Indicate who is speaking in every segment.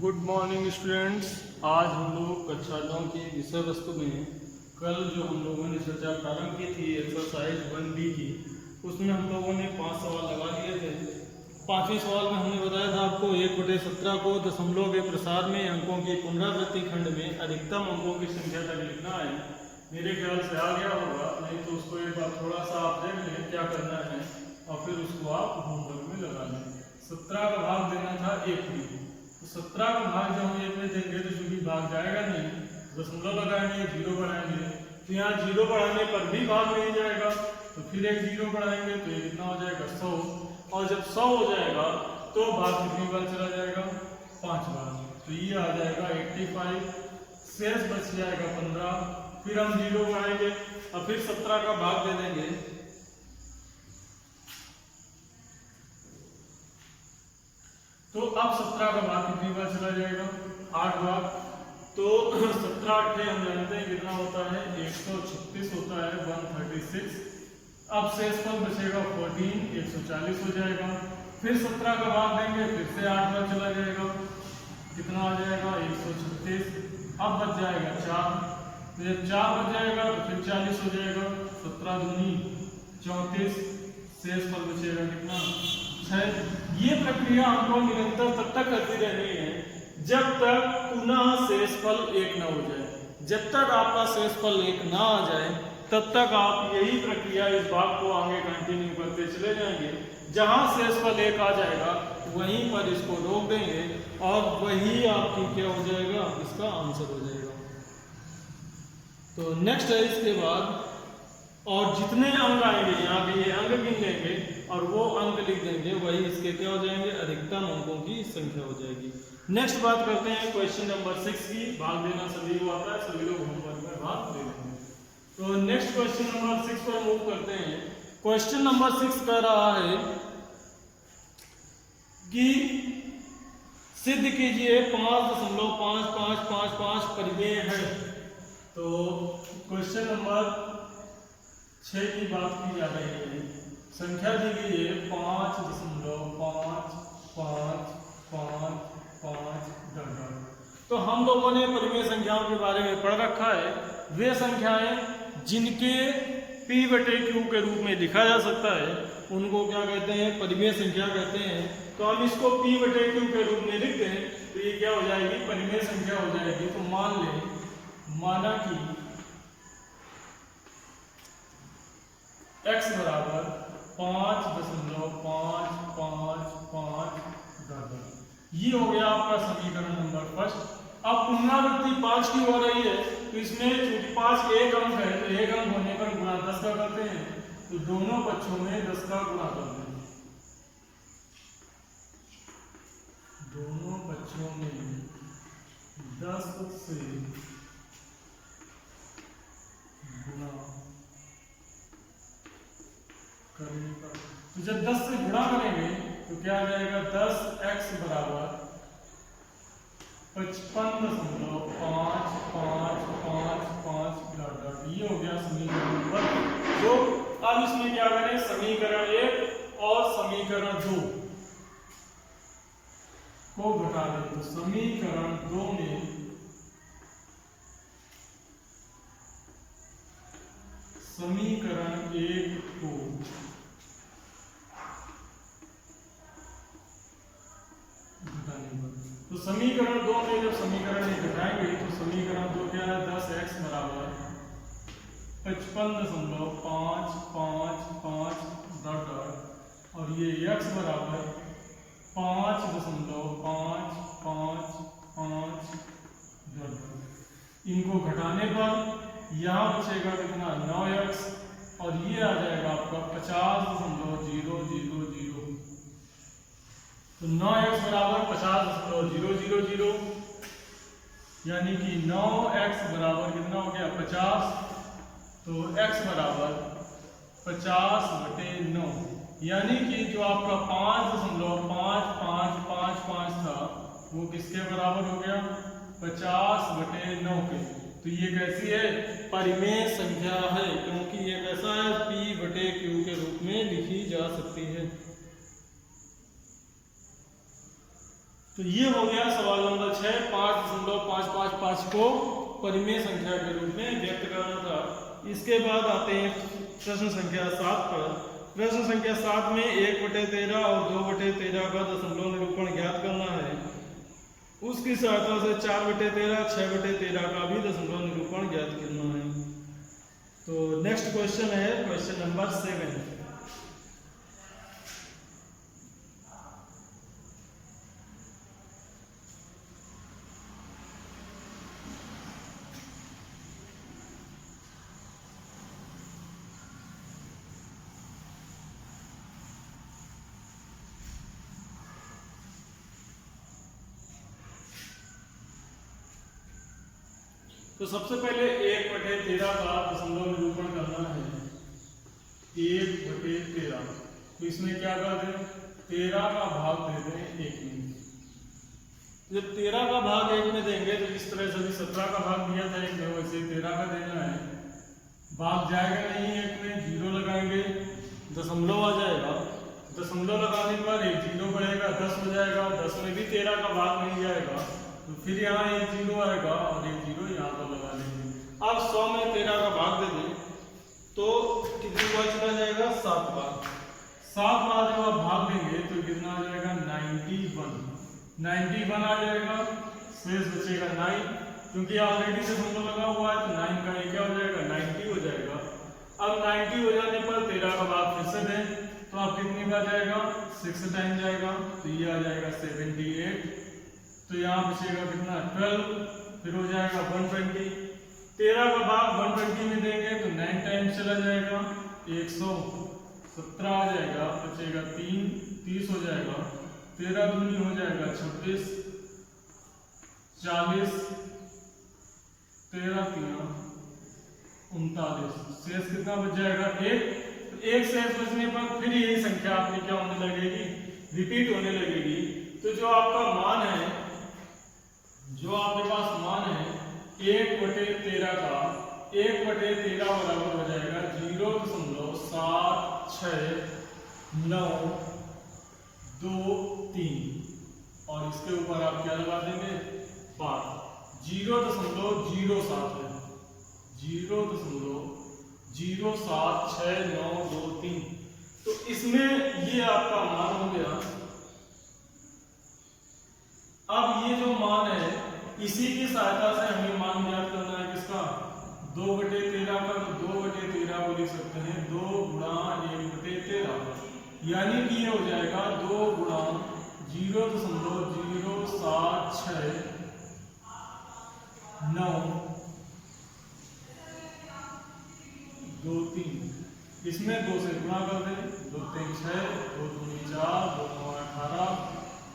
Speaker 1: Good morning students. आज हम लोग कक्षा 9 की विषय वस्तु में कल जो हम लोगों ने चर्चा प्रारंभ की थी एक्सरसाइज 1B की, उसमें हम लोगों ने 5 सवाल लगा लिए थे। 5वें सवाल में हमने बताया था आपको 1/17 को दशमलव के प्रसार में अंकों की पुनरावृत्ति खंड में अधिकतम अंकों की संख्या तक लिखना है। मेरे ख्याल से आ गया होगा, नहीं तो उसको एक बार थोड़ा सा आप देख लें क्या करना है और फिर उसको आप होमवर्क में लगा लें। 17 का भाग देना था 1 में, तो 17 का भाग जब हम 1 में देंगे तो चूंकि भाग जाएगा नहीं, दशमलव लगाएंगे, 0 बढ़ाएंगे, तो यहाँ 0 बढ़ाने पर भी भाग नहीं जाएगा, तो फिर एक 0 बढ़ाएंगे तो ये कितना हो जाएगा 100, और जब 100 हो जाएगा तो भाग कितनी बार चला जाएगा 5 बार, तो ये आ जाएगा 85, शेष बच जाएगा 15, फिर हम 0 बढ़ाएंगे और फिर 17 का भाग दे देंगे, तो अब 17 का भाग कितनी बार चला जाएगा 8 बार, तो 17 8 हम जानते हैं कितना होता है 136 होता है 136। अब शेषफल बचेगा 14, 140 हो जाएगा, फिर 17 का भाग देंगे, फिर से 8 बार चला जाएगा, कितना आ जाएगा 136। अब बच जाएगा 4, तो जब 4 बच जाएगा तो फिर 40 हो जाएगा, 17 दूनी 34, शेषफल बचेगा कितना 6। ये प्रक्रिया हमको निरंतर तब तक करती रहनी है जब तक पुनः शेषफल 1 न हो जाए। जब तक आपका शेषफल 1 ना आ जाए तब तक आप यही प्रक्रिया इस भाग को आगे कंटिन्यू करते चले जाएंगे। जहां शेषफल 1 आ जाएगा वहीं पर इसको रोक देंगे और वही आपकी क्या हो जाएगा, इसका आंसर हो जाएगा। तो नेक्स्ट है इसके बाद, और जितने अंक आएंगे यहाँ पे ये अंक गिन लेंगे और वो अंक लिख देंगे, वही इसके क्या हो जाएंगे, अधिकतम अंकों की संख्या हो जाएगी। नेक्स्ट बात करते हैं क्वेश्चन नंबर 6 की। भाग देना सभी को आता है, सभी लोग होमवर्क में भाग दे देंगे। तो नेक्स्ट क्वेश्चन नंबर 6 पर मूव करते हैं। क्वेश्चन नंबर 6 कह रहा है कि सिद्ध कीजिए 5.5555 परिमेय है। तो क्वेश्चन नंबर 6 की बात की जा रही है, संख्या दी गई है 5.5555। तो हम लोगों ने परिमेय संख्याओं के बारे में पढ़ रखा है, वे संख्याएं जिनके p/q के रूप में लिखा जा सकता है उनको क्या कहते हैं, परिमेय संख्या कहते हैं। तो हम इसको p/q के रूप में लिखते हैं तो ये क्या हो जाएगी, परिमेय संख्या हो जाएगी। तो मान लें, माना कि x बराबर 5.555, ये हो गया आपका समीकरण नंबर फर्स्ट। अब पुनरावृत्ति 5 की हो रही है, तो इसमें चूंकि 5 एक अंक है तो एक अंक होने पर गुणा 10 का करते हैं, तो दोनों पक्षों में 10 का गुणा करते हैं, दोनों पक्षों में 10 से गुणा करने पर, तो जब 10 से गुणा करेंगे तो क्या आ जाएगा, 10x बराबर 55.555, ये हो गया समीकरण नंबर 2। अब इसमें क्या करें, समीकरण 1 और समीकरण 2 को घटा दें, तो समीकरण 2 में समीकरण 1 को तो समीकरण 2 में जब समीकरण 1 घटाएंगे तो समीकरण 2 क्या है, 10x बराबर 55.555 और ये x बराबर 5.555। इनको घटाने पर यहाँ बचेगा कितना 9x और ये आ जाएगा आपका 50.000। तो 9x बराबर 50.000, यानी कि 9x बराबर कितना हो गया 50, तो x बराबर 50/9, यानी कि जो आपका 5.5555 था वो किसके बराबर हो गया, 50/9 के। तो ये कैसी है, परिमेय संख्या है, क्योंकि ये कैसा है, p/q के रूप में लिखी जा सकती है। तो तो ये हो गया सवाल नंबर 6, 5.555 को परिमेय संख्या के रूप में व्यक्त करना था। इसके बाद आते हैं प्रश्न संख्या 7 पर। प्रश्न संख्या 7 में 1/13 और 2/13 का दशमलव निरूपण ज्ञात करना है। उसकी सहायता से 4/13, 6/13 का भी दशमलव निरूपण ज्ञात करना है। तो नेक्स्ट क्वेश्चन है क्वेश्चन नंबर 7। तो सबसे पहले 1/13 का दशमलव निरूपण करना है। 1/13, तो इसमें क्या कर दें, 13 का भाग दे दें 1 में। जब 13 का भाग 1 में देंगे तो इस तरह से भी 17 का भाग दिया था 1 में, वैसे 13 का देना है। भाग जाएगा नहीं 1 में, 0 लगाएंगे, दशमलव आ जाएगा। दशमलव लगाने पर एक 0 बढ़ेगा, 10 हो जाएगा। 10 में भी 13 का भाग नहीं जाएगा, तो फिर यहाँ एक 0 आएगा और एक 0 यहाँ पर लगा लेंगे। अब 100 में 13 का भाग दे दें तो कितनी बार चला जाएगा, 7 बार। 7 बार जब आप भाग देंगे तो कितना आ जाएगा, 91 आ जाएगा। शेष बचेगा 9, क्योंकि ऑलरेडी दशमलव लगा हुआ है तो 9 का ये क्या हो जाएगा, 90 हो जाएगा। अब 90 हो जाने पर 13 का भाग फिर से दें तो आप कितनी बार जाएगा, 6 टाइम जाएगा, तो ये आ जाएगा 78। तो यहाँ बचेगा कितना, 12, फिर हो जाएगा 120। 13 का भाग 120 में देंगे तो 9 टाइम्स चला जाएगा, 117 आ जाएगा, बचेगा 3, 30 हो जाएगा। 13 दूनी हो जाएगा 26, 40, 13 3 39, शेष कितना बच जाएगा, 1। एक शेष बचने पर फिर यही संख्या आपकी क्या होने लगेगी, रिपीट होने लगेगी। तो जो आपका मान है, जो आपके पास मान है 1/13 का, 1/13 बराबर हो जाएगा 0.769223, और इसके ऊपर आप क्या लगा देंगे, 12। 0.07 है, 0.076923। तो इसमें ये आपका मान हो गया। अब ये जो मान है इसी की सहायता से हमें मान ज्ञात करना है किसका, 2/13 का। तो 2/13 को लिख सकते हैं 2 गुणा 1/13, यानी कि ये हो जाएगा 2 गुणा 0.076923। इसमें 2 से गुणा कर दें, 2 3 6, 2 दूनी 4, 2 9 18,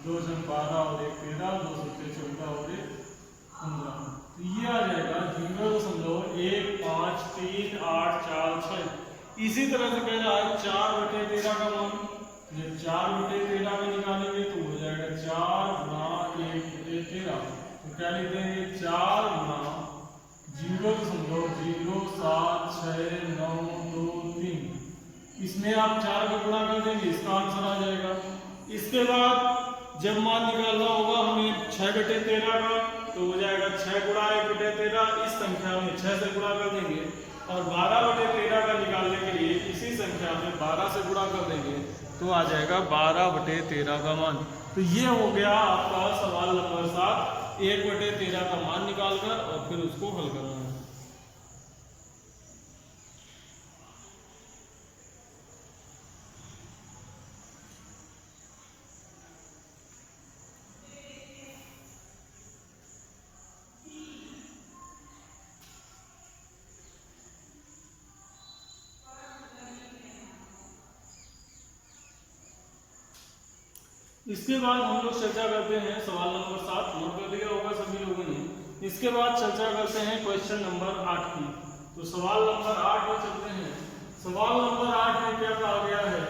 Speaker 1: 2 जन 12 और 1 13, 2 7 14 और 1 15। तो ये आ जाएगा 0.1538446। इसी तरह से कह रहा है 4/13 का मान। जब 4/13 का निकालेंगे तो हो जाएगा 4 गुणा 1/13। तो क्या लिख देंगे, 4 गुणा 0.0769223। इसमें आप 4 का गुणा कर देंगे, इसका आंसर आ जाएगा। इसके बाद जब मान निकालना होगा हमें 6/13 का, तो हो जाएगा 6 गुणा 1/13। इस संख्या में 6 से गुणा कर देंगे, और 12/13 का निकालने के लिए इसी संख्या में 12 से गुणा कर देंगे, तो आ जाएगा 12/13 का मान। तो ये हो गया आपका सवाल नंबर 7, 1/13 का मान निकालकर और फिर उसको हल करना है। इसके बाद हम लोग चर्चा करते हैं सवाल नंबर 7, नोट कर लिया होगा सभी लोगों ने। इसके बाद चर्चा करते हैं क्वेश्चन नंबर 8 की। तो सवाल नंबर 8 में चलते हैं। सवाल नंबर 8 में क्या कहा गया है,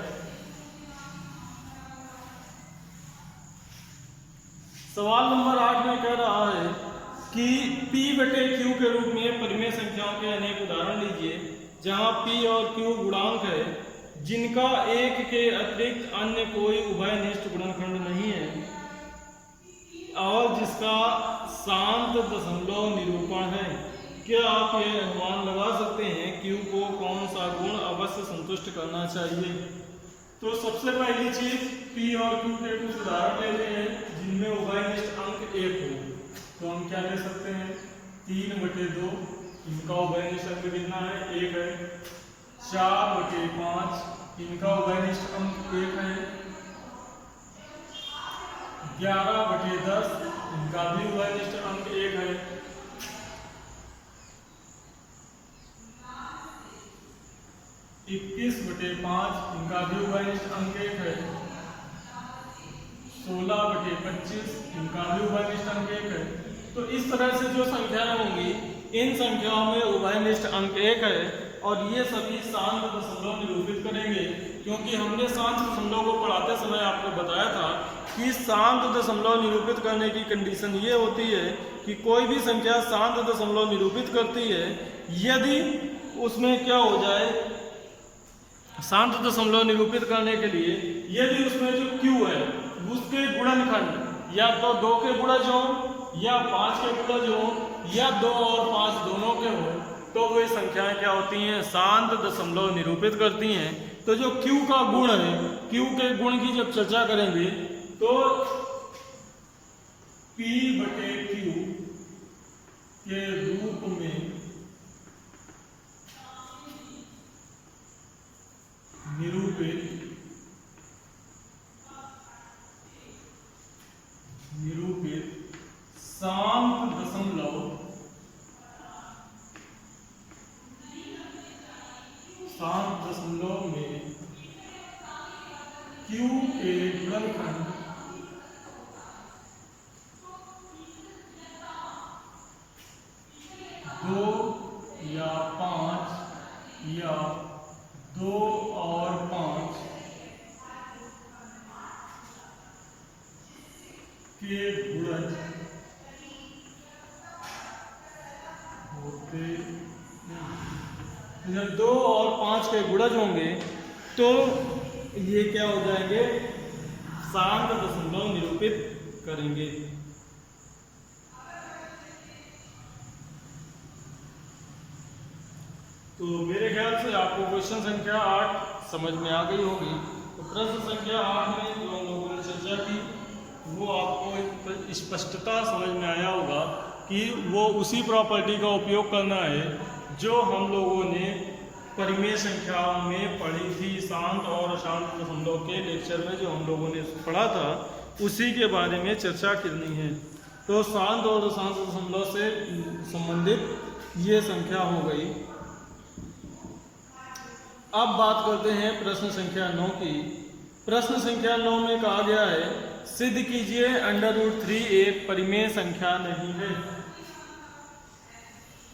Speaker 1: सवाल नंबर 8 में कह रहा है कि P/Q के रूप में परिमेय संख्याओं के अनेक उदाहरण लीजिए जहां P और Q गुणांक है जिनका 1 के अतिरिक्त अन्य कोई उभयनिष्ठ गुणनखंड नहीं है। और जिसका शांत दशमलव निरूपण है। क्या आप ये अनुमान लगा सकते हैं Q को कौन सा गुण अवश्य संतुष्ट करना चाहिए? तो सबसे पहली चीज P और Q के कुछ उदाहरण लेते हैं जिनमें उभयनिष्ठ अंक 1 हो। तो हम क्या ले सकते हैं, 3/2, इनका उभयनिष्ठ अंक कितना है, 1 है। 4/5, इनका उभयनिष्ठ अंक 1 है। 11/10, इनका भी उभयनिष्ठ अंक 1 है। 21/5, इनका भी उभयनिष्ठ अंक 1 है। 16/25, इनका भी उभयनिष्ठ अंक 1 है। तो इस तरह से जो संख्याएं होंगी, इन संख्याओं में उभयनिष्ठ अंक 1 है और ये सभी शांत दशमलव निरूपित करेंगे। क्योंकि हमने शांत दशमलव को पढ़ाते समय आपको बताया था कि शांत दशमलव निरूपित करने की कंडीशन ये होती है कि कोई भी संख्या शांत दशमलव निरूपित करती है यदि उसमें क्या हो जाए, शांत दशमलव निरूपित करने के लिए यदि उसमें जो Q है उसके गुणनखंड या तो 2 के गुणज हो या 5 के गुणज हो या 2 और 5 दोनों के हो, तो वे संख्याएं क्या होती हैं, शांत दशमलव निरूपित करती हैं। तो जो Q का गुण है, Q के गुण की जब चर्चा करेंगे तो P/Q के रूप में निरूपित शांत दशमलव में Q के गुणनखंड दो या 5 या 2 और 5 के गुणज होते हैं। जब 2 और 5 के गुणज होंगे तो ये क्या हो जाएंगे, शांत दशमलव निरूपित करेंगे। तो मेरे ख्याल से आपको क्वेश्चन संख्या 8 समझ में आ गई होगी। तो प्रश्न संख्या 8 में जो हम लोगों ने चर्चा की वो आपको स्पष्टता समझ में आया होगा कि वो उसी प्रॉपर्टी का उपयोग करना है जो हम लोगों ने परिमेय संख्याओं में पढ़ी थी। शांत और अशांत दशमलव के लेक्चर में जो हम लोगों ने पढ़ा था उसी के बारे में चर्चा करनी है। तो शांत और अशांत दशमलव से संबंधित ये संख्या हो गई। अब बात करते हैं प्रश्न संख्या 9 की। प्रश्न संख्या 9 में कहा गया है सिद्ध कीजिए √3 एक परिमेय संख्या नहीं है।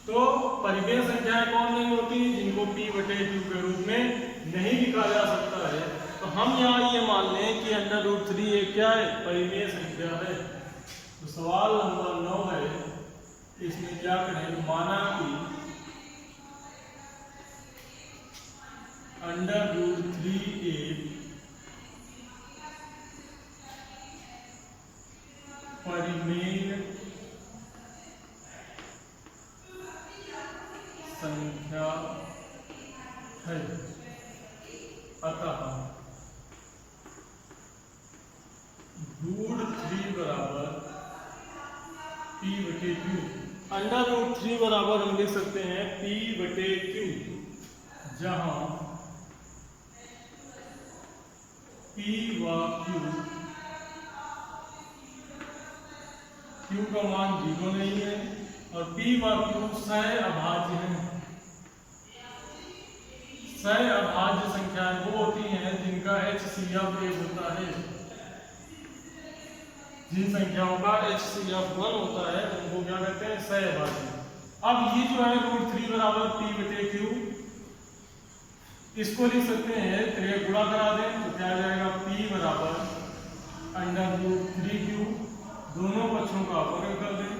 Speaker 1: तो परिमेय संख्याएं कौन नहीं होती, जिनको P/Q के रूप में नहीं लिखा जा सकता है। तो हम यहाँ ये मान लें कि √3 एक क्या है, परिमेय संख्या है। तो सवाल नंबर 9 है, इसमें क्या करें, माना कि √3 एक परिमेय संख्या है। अतः √3 बराबर P/Q। √3 बराबर हम लिख सकते हैं P/Q, जहां P व Q का मान 0 नहीं है और P व Q सह अभाज्य हैं। सह अभाज्य संख्याएं वो होती हैं जिनका HCF 1 होता है। जिन संख्याओं का HCF 1 होता है उनको क्या कहते हैं, सह अभाज्य। अब ये जो है √3 बराबर P/Q, इसको लिख सकते हैं, तो गुणा करा दें तो क्या आ जाएगा, P बराबर √3Q, दोनों पक्षों का वर्ग कर दें।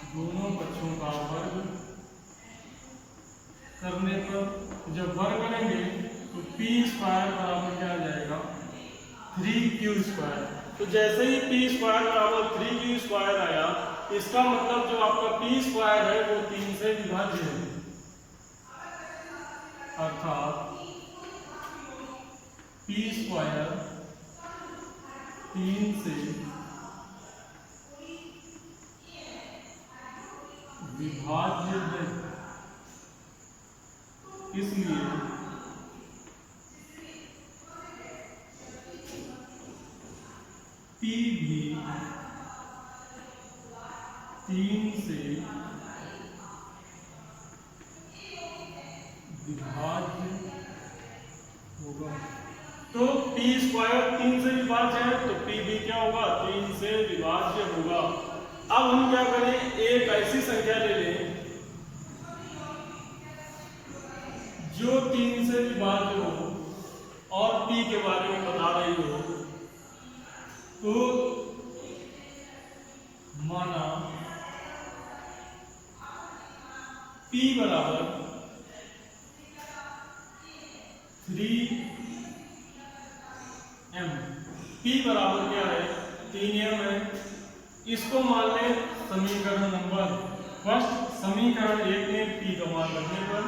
Speaker 1: दोनों पक्षों का वर्ग करने पर जब वर्ग करेंगे तो P² बराबर क्या आ जाएगा 3q²। तो जैसे ही p² बराबर 3q² आया, इसका मतलब जो आपका p² है वो 3 से विभाज्य है, अर्थात p² 3 से विभाज्य है। इसलिए p भी 3 से विभाज्य होगा। तो p² 3 से विभाज्य है, तो p भी क्या होगा 3 से विभाज्य होगा। अब हम क्या करें, एक ऐसी संख्या ले लें जो 3 से विभाज्य हो और p के बारे में बता रही हो। तो माना p बराबर 3m, p बराबर क्या है 3m है। इसको मान लें समीकरण नंबर फर्स्ट, समीकरण 1 में p का मान रखने पर,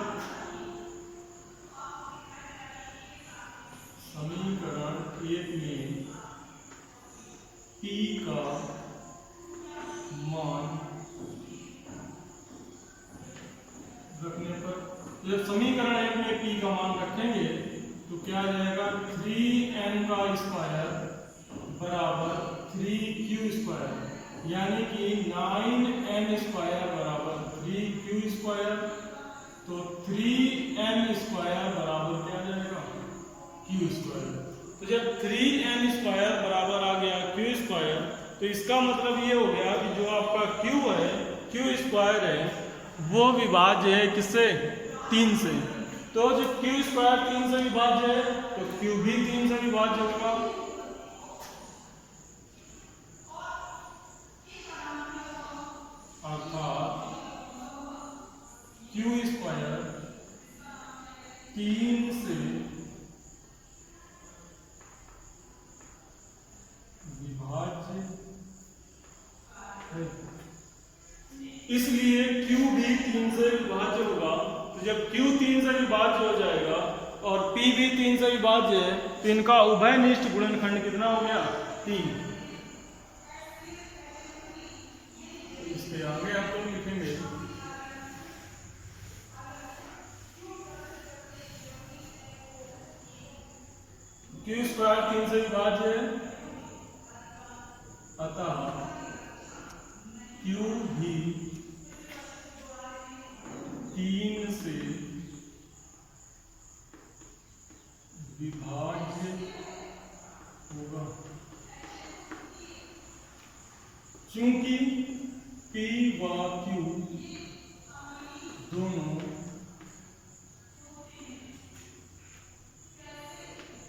Speaker 1: समीकरण 1 में p का मान रखने पर, जब समीकरण 1 में p का मान रखेंगे तो क्या आ जाएगा 3n² बराबर 3q², यानी कि 9n² बराबर 3q²। तो 3n² बराबर क्या आ जाएगा q²। तो जब 3n² बराबर आ गया q², तो इसका मतलब ये हो गया कि जो आपका q है, q² है, वो विभाज्य है किससे 3 से। तो जब q² 3 से विभाज्य है तो q भी 3 से विभाज्य होगा। अर्थात q² 3 से विभाज्य है, इसलिए q भी 3 से विभाज्य होगा। तो जब q 3 से विभाज्य हो जाएगा और p भी 3 से विभाज्य है, तो इनका उभयनिष्ठ गुणनखंड कितना हो गया 3। इसके आगे आप लोग लिखेंगे q² 3 से विभाज्य है, अतः q भी 3 से विभाज्य होगा। चूंकि p व q दोनों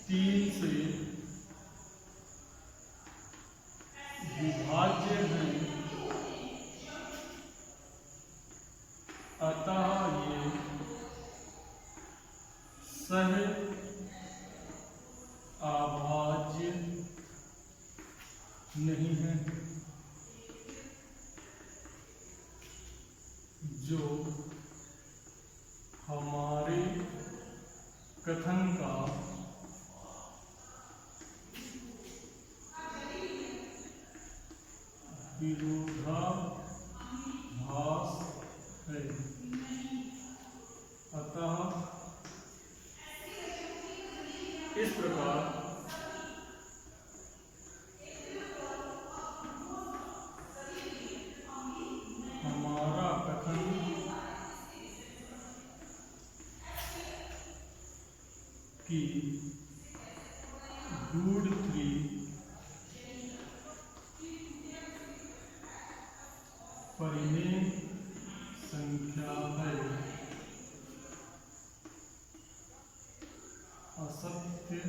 Speaker 1: 3 से विभाज्य हैं, अतः ये सह अभाज्य नहीं है, जो हमारे कथन का विरोधाभास है। अतः इस प्रकार हमारा कथन कि √3 परिमेय संख्या है, असत्य है।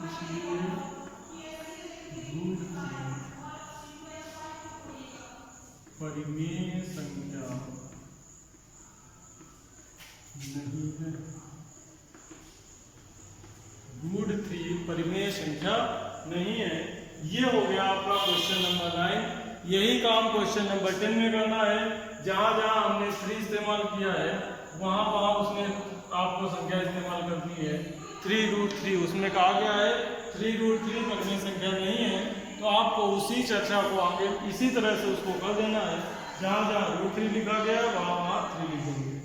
Speaker 1: इसलिए √3 परिमेय संख्या संख्या नहीं है। ये हो गया आपका क्वेश्चन नंबर 9। यही काम क्वेश्चन नंबर 10 में करना है। जहां जहां हमने 3 इस्तेमाल किया है वहां वहां उसमें आपको संख्या इस्तेमाल करनी है। 3√3 उसमें कहा गया है 3√3 तक में संख्या नहीं है, तो आपको उसी चर्चा को आगे इसी तरह से उसको कर देना है। जहां जहां √3 लिखा गया है वहां वहां 3 लिखेंगे।